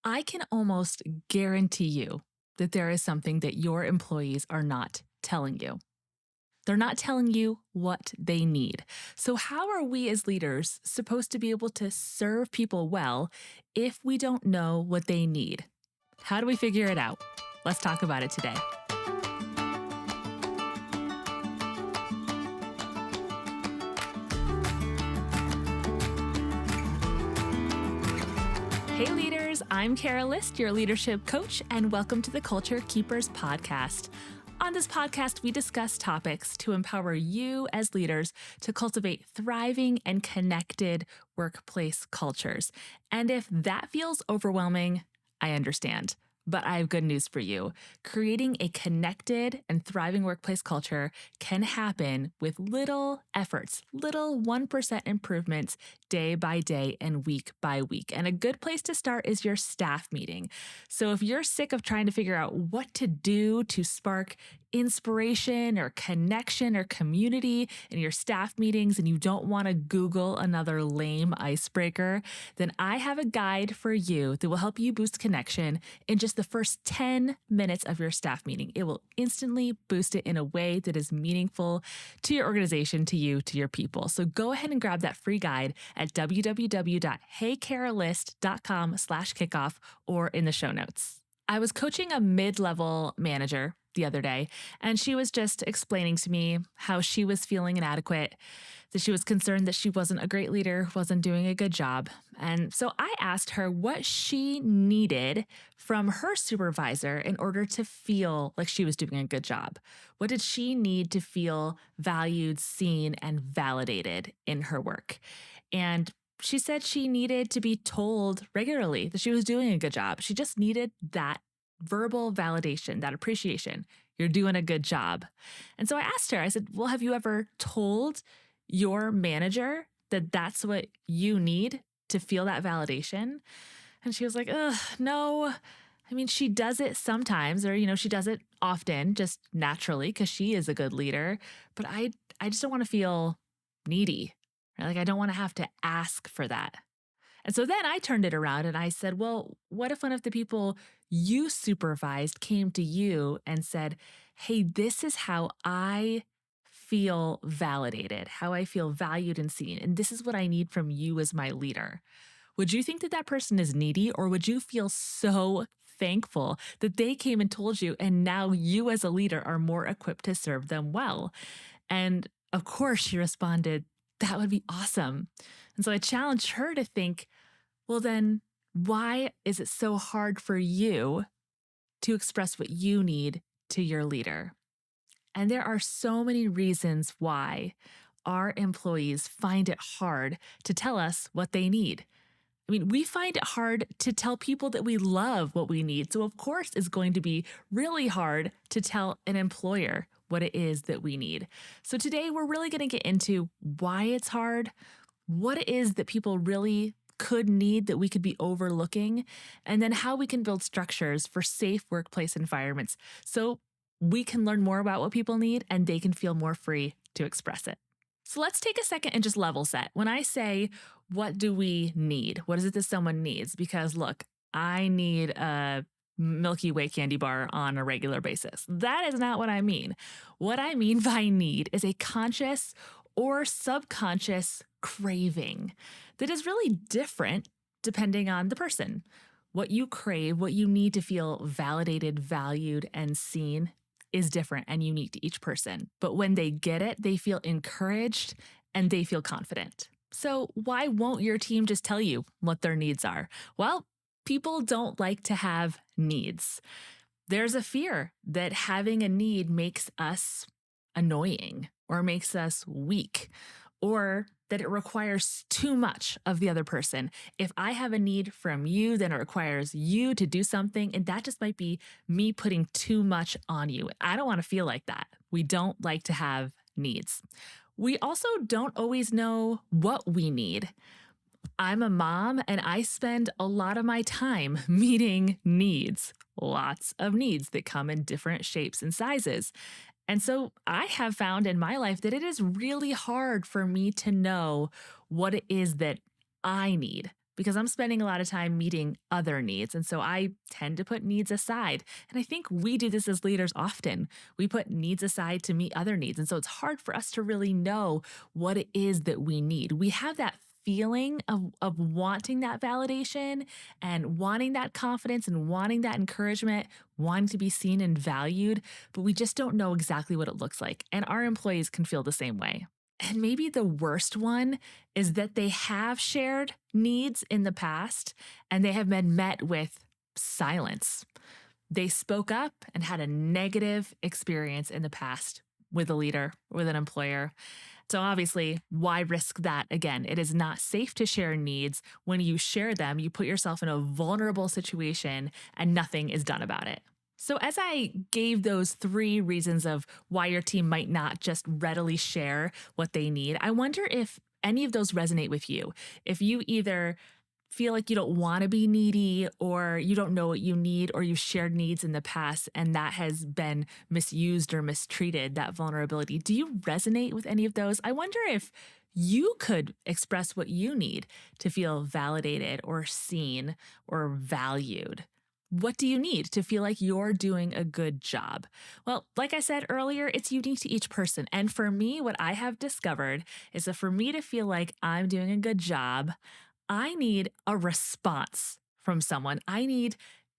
I can almost guarantee you that there is something that your employees are not telling you. They're not telling you what they need. So, how are we as leaders supposed to be able to serve people well if we don't know what they need? How do we figure it out? Let's talk about it today. Hey, leaders, I'm Kara List, your leadership coach, and welcome to the Culture Keepers podcast. On this podcast, we discuss topics to empower you as leaders to cultivate thriving and connected workplace cultures. And if that feels overwhelming, I understand. But I have good news for you. Creating a connected and thriving workplace culture can happen with little efforts, little 1% improvements day by day and week by week. And a good place to start is your staff meeting. So if you're sick of trying to figure out what to do to spark inspiration or connection or community in your staff meetings and you don't want to Google another lame icebreaker, then I have a guide for you that will help you boost connection in just the first 10 minutes of your staff meeting. It will instantly boost it in a way that is meaningful to your organization, to you, to your people. So go ahead and grab that free guide at www.heycaralist.com/kickoff or in the show notes. I was coaching a mid-level manager the other day, and she was just explaining to me how she was feeling inadequate, that she was concerned that she wasn't a great leader, wasn't doing a good job. And so I asked her what she needed from her supervisor in order to feel like she was doing a good job. What did she need to feel valued, seen, and validated in her work? And she said she needed to be told regularly that she was doing a good job. She just needed that verbal validation, that appreciation. You're doing a good job. And so I asked her, I said, well, have you ever told your manager that that's what you need to feel that validation? And she was like, ugh, no. I mean, she does it sometimes, or, she does it often, just naturally, because she is a good leader. But I just don't want to feel needy. Right? Like, I don't want to have to ask for that. And so then I turned it around and I said, well, what if one of the people you supervised came to you and said, hey, this is how I feel validated, how I feel valued and seen, and this is what I need from you as my leader? Would you think that that person is needy, or would you feel so thankful that they came and told you, and now you as a leader are more equipped to serve them well? And of course, she responded, that would be awesome. And so I challenged her to think, well, then why is it so hard for you to express what you need to your leader? And there are so many reasons why our employees find it hard to tell us what they need. I mean, we find it hard to tell people that we love what we need. So, of course, it's going to be really hard to tell an employer what it is that we need. So today we're really going to get into why it's hard, what it is that people really could need that we could be overlooking, and then how we can build structures for safe workplace environments so we can learn more about what people need and they can feel more free to express it. So let's take a second and just level set. When I say, what do we need? What is it that someone needs? Because look, I need a Milky Way candy bar on a regular basis. That is not what I mean. What I mean by need is a conscious or subconscious craving that is really different depending on the person. What you crave, what you need to feel validated, valued, and seen is different and unique to each person. But when they get it, they feel encouraged and they feel confident. So why won't your team just tell you what their needs are? Well, people don't like to have needs. There's a fear that having a need makes us annoying or makes us weak, or that it requires too much of the other person. If I have a need from you, then it requires you to do something, and that just might be me putting too much on you. I don't want to feel like that. We don't like to have needs. We also don't always know what we need. I'm a mom and I spend a lot of my time meeting needs, lots of needs that come in different shapes and sizes. And so I have found in my life that it is really hard for me to know what it is that I need because I'm spending a lot of time meeting other needs. And so I tend to put needs aside. And I think we do this as leaders often. We put needs aside to meet other needs. And so it's hard for us to really know what it is that we need. We have that feeling of wanting that validation and wanting that confidence and wanting that encouragement, wanting to be seen and valued, but we just don't know exactly what it looks like. And our employees can feel the same way. And maybe the worst one is that they have shared needs in the past and they have been met with silence. They spoke up and had a negative experience in the past with a leader, with an employer. So, obviously, why risk that again? It is not safe to share needs. When you share them, you put yourself in a vulnerable situation and nothing is done about it. So, as I gave those three reasons of why your team might not just readily share what they need, I wonder if any of those resonate with you. If you either feel like you don't want to be needy, or you don't know what you need, or you've shared needs in the past and that has been misused or mistreated, that vulnerability. Do you resonate with any of those? I wonder if you could express what you need to feel validated or seen or valued. What do you need to feel like you're doing a good job? Well, like I said earlier, it's unique to each person. And for me, what I have discovered is that for me to feel like I'm doing a good job, I need a response from someone. I need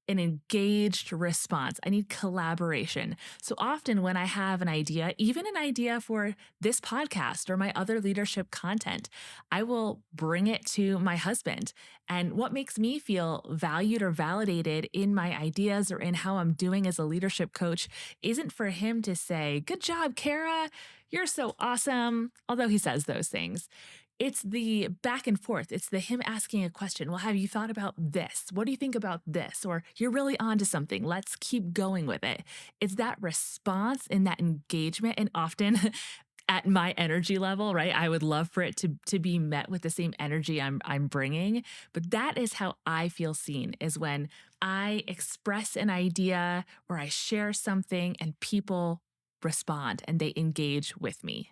an engaged response. I need collaboration. So often, when I have an idea, even an idea for this podcast or my other leadership content, I will bring it to my husband. And what makes me feel valued or validated in my ideas or in how I'm doing as a leadership coach isn't for him to say, "Good job, Kara. You're so awesome." Although he says those things. It's the back and forth. It's the him asking a question. Well, have you thought about this? What do you think about this? Or you're really onto something. Let's keep going with it. It's that response and that engagement. And often at my energy level, right? I would love for it to be met with the same energy I'm bringing. But that is how I feel seen, is when I express an idea or I share something and people respond and they engage with me.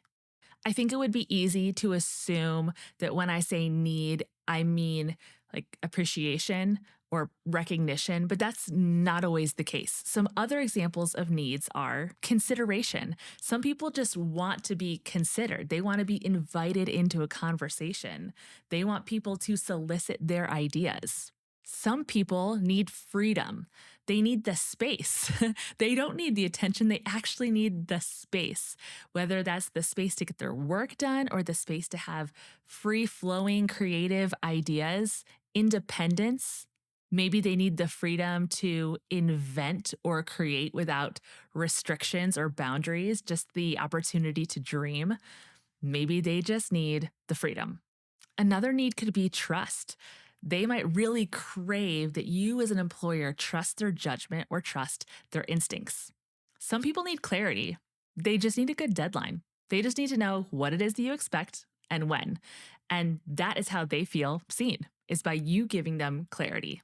I think it would be easy to assume that when I say need, I mean like appreciation or recognition, but that's not always the case. Some other examples of needs are consideration. Some people just want to be considered, they want to be invited into a conversation, they want people to solicit their ideas. Some people need freedom. They need the space. They don't need the attention. They actually need the space, whether that's the space to get their work done or the space to have free flowing creative ideas, independence. Maybe they need the freedom to invent or create without restrictions or boundaries, just the opportunity to dream. Maybe they just need the freedom. Another need could be trust. They might really crave that you, as an employer, trust their judgment or trust their instincts. Some people need clarity. They just need a good deadline. They just need to know what it is that you expect and when. And that is how they feel seen, is by you giving them clarity.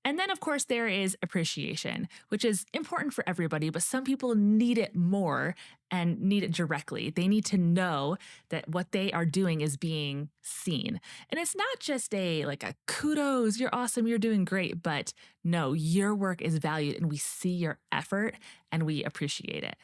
And then, of course, there is appreciation, which is important for everybody, but some people need it more and need it directly. They need to know that what they are doing is being seen. And it's not just a kudos, you're awesome, you're doing great, but no, your work is valued and we see your effort and we appreciate it.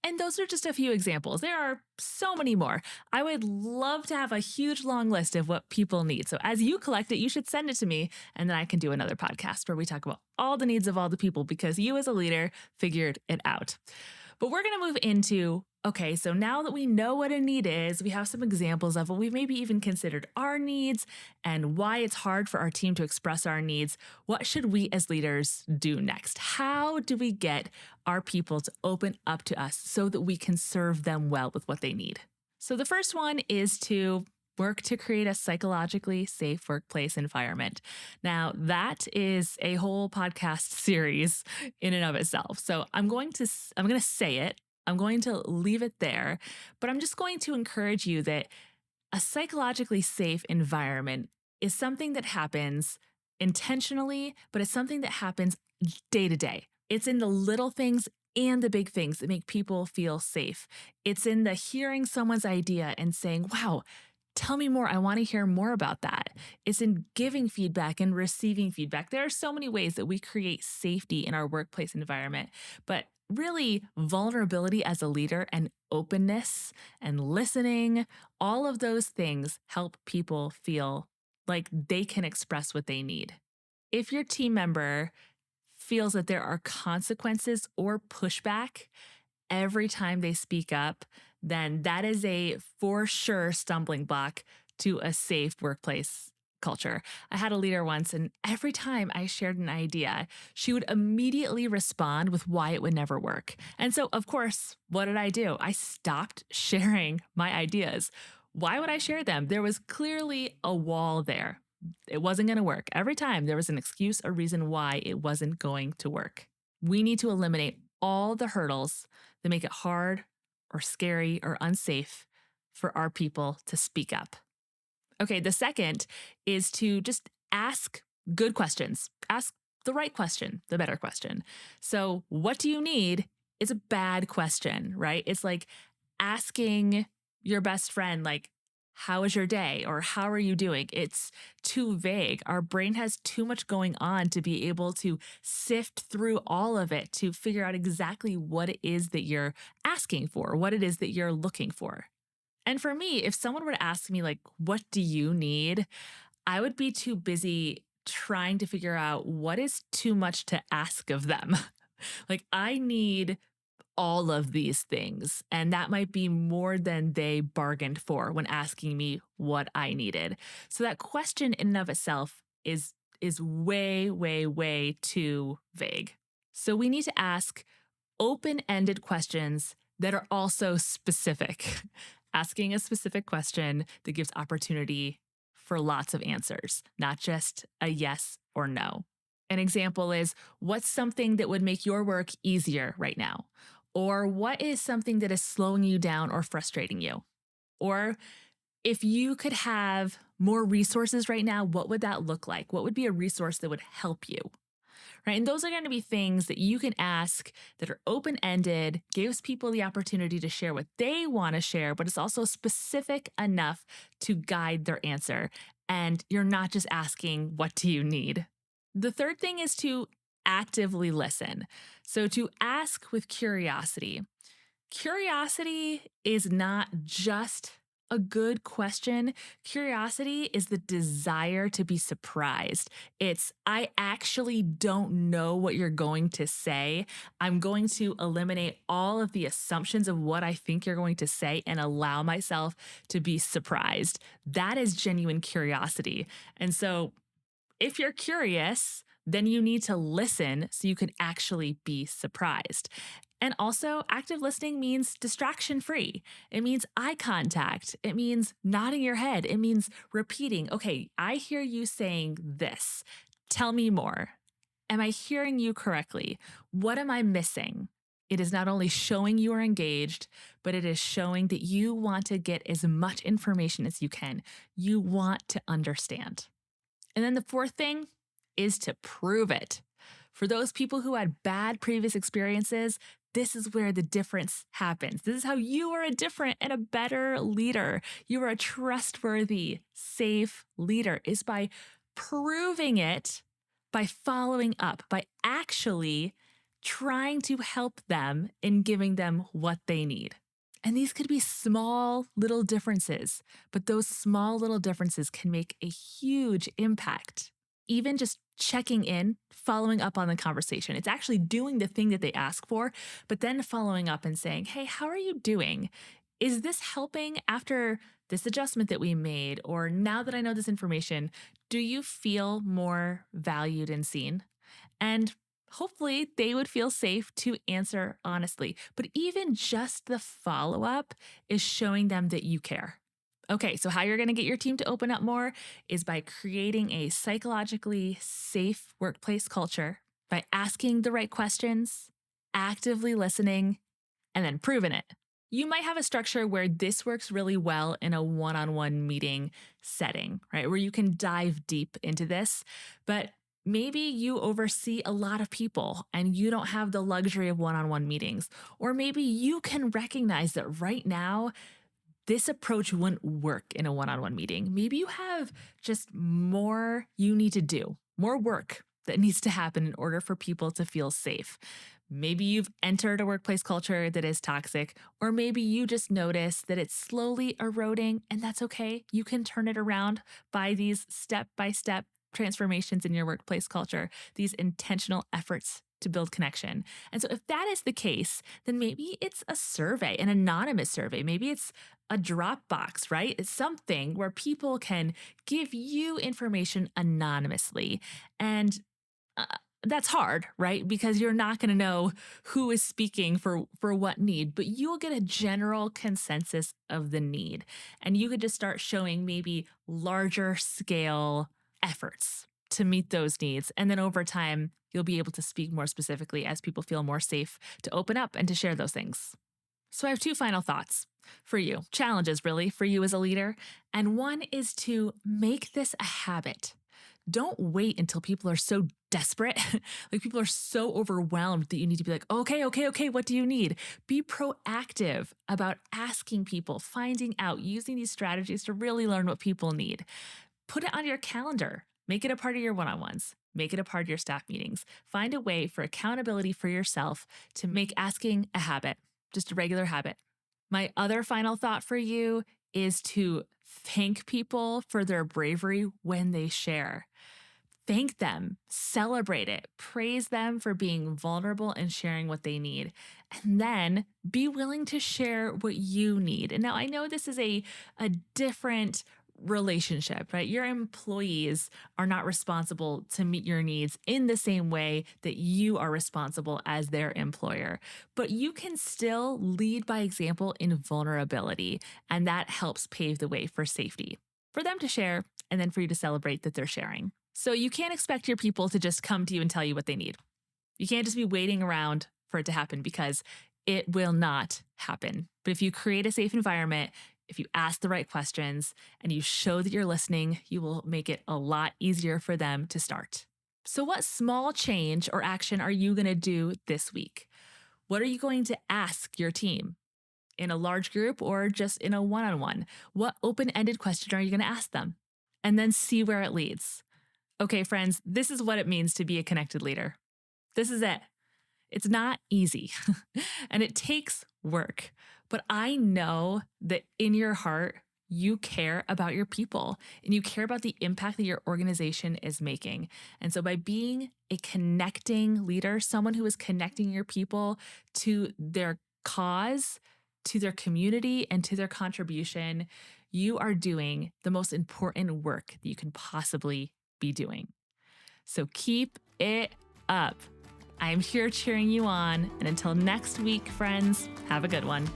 And those are just a few examples. There are so many more. I would love to have a huge long list of what people need. So as you collect it, you should send it to me, and then I can do another podcast where we talk about all the needs of all the people because you as a leader figured it out. But we're going to move into, okay, so now that we know what a need is, we have some examples of what we've maybe even considered our needs and why it's hard for our team to express our needs. What should we as leaders do next? How do we get our people to open up to us so that we can serve them well with what they need? So the first one is to work to create a psychologically safe workplace environment. Now, that is a whole podcast series in and of itself. So I'm going to say it. I'm going to leave it there, but I'm just going to encourage you that a psychologically safe environment is something that happens intentionally, but it's something that happens day to day. It's in the little things and the big things that make people feel safe. It's in the hearing someone's idea and saying, wow, Tell me more. I want to hear more about that. It's in giving feedback and receiving feedback. There are so many ways that we create safety in our workplace environment, but really, vulnerability as a leader and openness and listening, all of those things help people feel like they can express what they need. If your team member feels that there are consequences or pushback every time they speak up, then that is a for sure stumbling block to a safe workplace culture. I had a leader once, and every time I shared an idea, she would immediately respond with why it would never work. And so, of course, what did I do? I stopped sharing my ideas. Why would I share them? There was clearly a wall there. It wasn't going to work. Every time there was an excuse, a reason why it wasn't going to work. We need to eliminate all the hurdles that make it hard or scary or unsafe for our people to speak up. Okay, the second is to just ask good questions. Ask the right question, the better question. So, what do you need is a bad question, right? It's like asking your best friend, like, how was your day? Or how are you doing? It's too vague. Our brain has too much going on to be able to sift through all of it to figure out exactly what it is that you're asking for, what it is that you're looking for. And for me, if someone were to ask me, like, what do you need? I would be too busy trying to figure out what is too much to ask of them. Like, I need all of these things. And that might be more than they bargained for when asking me what I needed. So that question in and of itself is way, way, way too vague. So we need to ask open-ended questions that are also specific. Asking a specific question that gives opportunity for lots of answers, not just a yes or no. An example is, what's something that would make your work easier right now? Or what is something that is slowing you down or frustrating you? Or if you could have more resources right now, what would that look like? What would be a resource that would help you? Right? And those are going to be things that you can ask that are open ended, gives people the opportunity to share what they want to share, but it's also specific enough to guide their answer. And you're not just asking, what do you need? The third thing is to actively listen. So to ask with curiosity. Curiosity is not just a good question. Curiosity is the desire to be surprised. It's, I actually don't know what you're going to say. I'm going to eliminate all of the assumptions of what I think you're going to say and allow myself to be surprised. That is genuine curiosity. And so if you're curious, then you need to listen so you can actually be surprised. And also, active listening means distraction free. It means eye contact. It means nodding your head. It means repeating, okay, I hear you saying this. Tell me more. Am I hearing you correctly? What am I missing? It is not only showing you are engaged, but it is showing that you want to get as much information as you can. You want to understand. And then the fourth thing is to prove it. For those people who had bad previous experiences, this is where the difference happens. This is how you are a different and a better leader. You are a trustworthy, safe leader, is by proving it, by following up, by actually trying to help them in giving them what they need. And these could be small little differences, but those small little differences can make a huge impact. Even just checking in, following up on the conversation. It's actually doing the thing that they ask for, but then following up and saying, hey, how are you doing? Is this helping after this adjustment that we made? Or now that I know this information, do you feel more valued and seen? And hopefully they would feel safe to answer honestly. But even just the follow up is showing them that you care. Okay, so how you're going to get your team to open up more is by creating a psychologically safe workplace culture, by asking the right questions, actively listening, and then proving it. You might have a structure where this works really well in a one-on-one meeting setting, right? Where you can dive deep into this, but maybe you oversee a lot of people and you don't have the luxury of one-on-one meetings. Or maybe you can recognize that right now this approach wouldn't work in a one-on-one meeting. Maybe you have just more you need to do, more work that needs to happen in order for people to feel safe. Maybe you've entered a workplace culture that is toxic, or maybe you just notice that it's slowly eroding, and that's okay. You can turn it around by these step by step transformations in your workplace culture, these intentional efforts to build connection. And so, if that is the case, then maybe it's a survey, an anonymous survey. Maybe it's a Dropbox, right? It's something where people can give you information anonymously. And uh, that's hard, right? Because you're not going to know who is speaking for what need, but you'll get a general consensus of the need. And you could just start showing maybe larger scale efforts to meet those needs. And then over time, you'll be able to speak more specifically as people feel more safe to open up and to share those things. So I have two final thoughts for you, challenges really for you as a leader. And one is to make this a habit. Don't wait until people are so desperate, like people are so overwhelmed that you need to be like, okay, what do you need? Be proactive about asking people, finding out, using these strategies to really learn what people need. Put it on your calendar. Make it a part of your one-on-ones. Make it a part of your staff meetings. Find a way for accountability for yourself to make asking a habit, just a regular habit. My other final thought for you is to thank people for their bravery when they share. Thank them, celebrate it, praise them for being vulnerable and sharing what they need. And then be willing to share what you need. And now I know this is a different relationship, right? Your employees are not responsible to meet your needs in the same way that you are responsible as their employer. But you can still lead by example in vulnerability, and that helps pave the way for safety for them to share and then for you to celebrate that they're sharing. So you can't expect your people to just come to you and tell you what they need. You can't just be waiting around for it to happen because it will not happen. But if you create a safe environment, if you ask the right questions and you show that you're listening, you will make it a lot easier for them to start. So, what small change or action are you going to do this week? What are you going to ask your team in a large group or just in a one on one? What open ended question are you going to ask them? And then see where it leads. Okay, friends, this is what it means to be a connected leader. This is it. It's not easy and it takes work, but I know that in your heart, you care about your people and you care about the impact that your organization is making. And so by being a connecting leader, someone who is connecting your people to their cause, to their community, and to their contribution, you are doing the most important work that you can possibly be doing. So keep it up. I am here cheering you on. And until next week, friends, have a good one.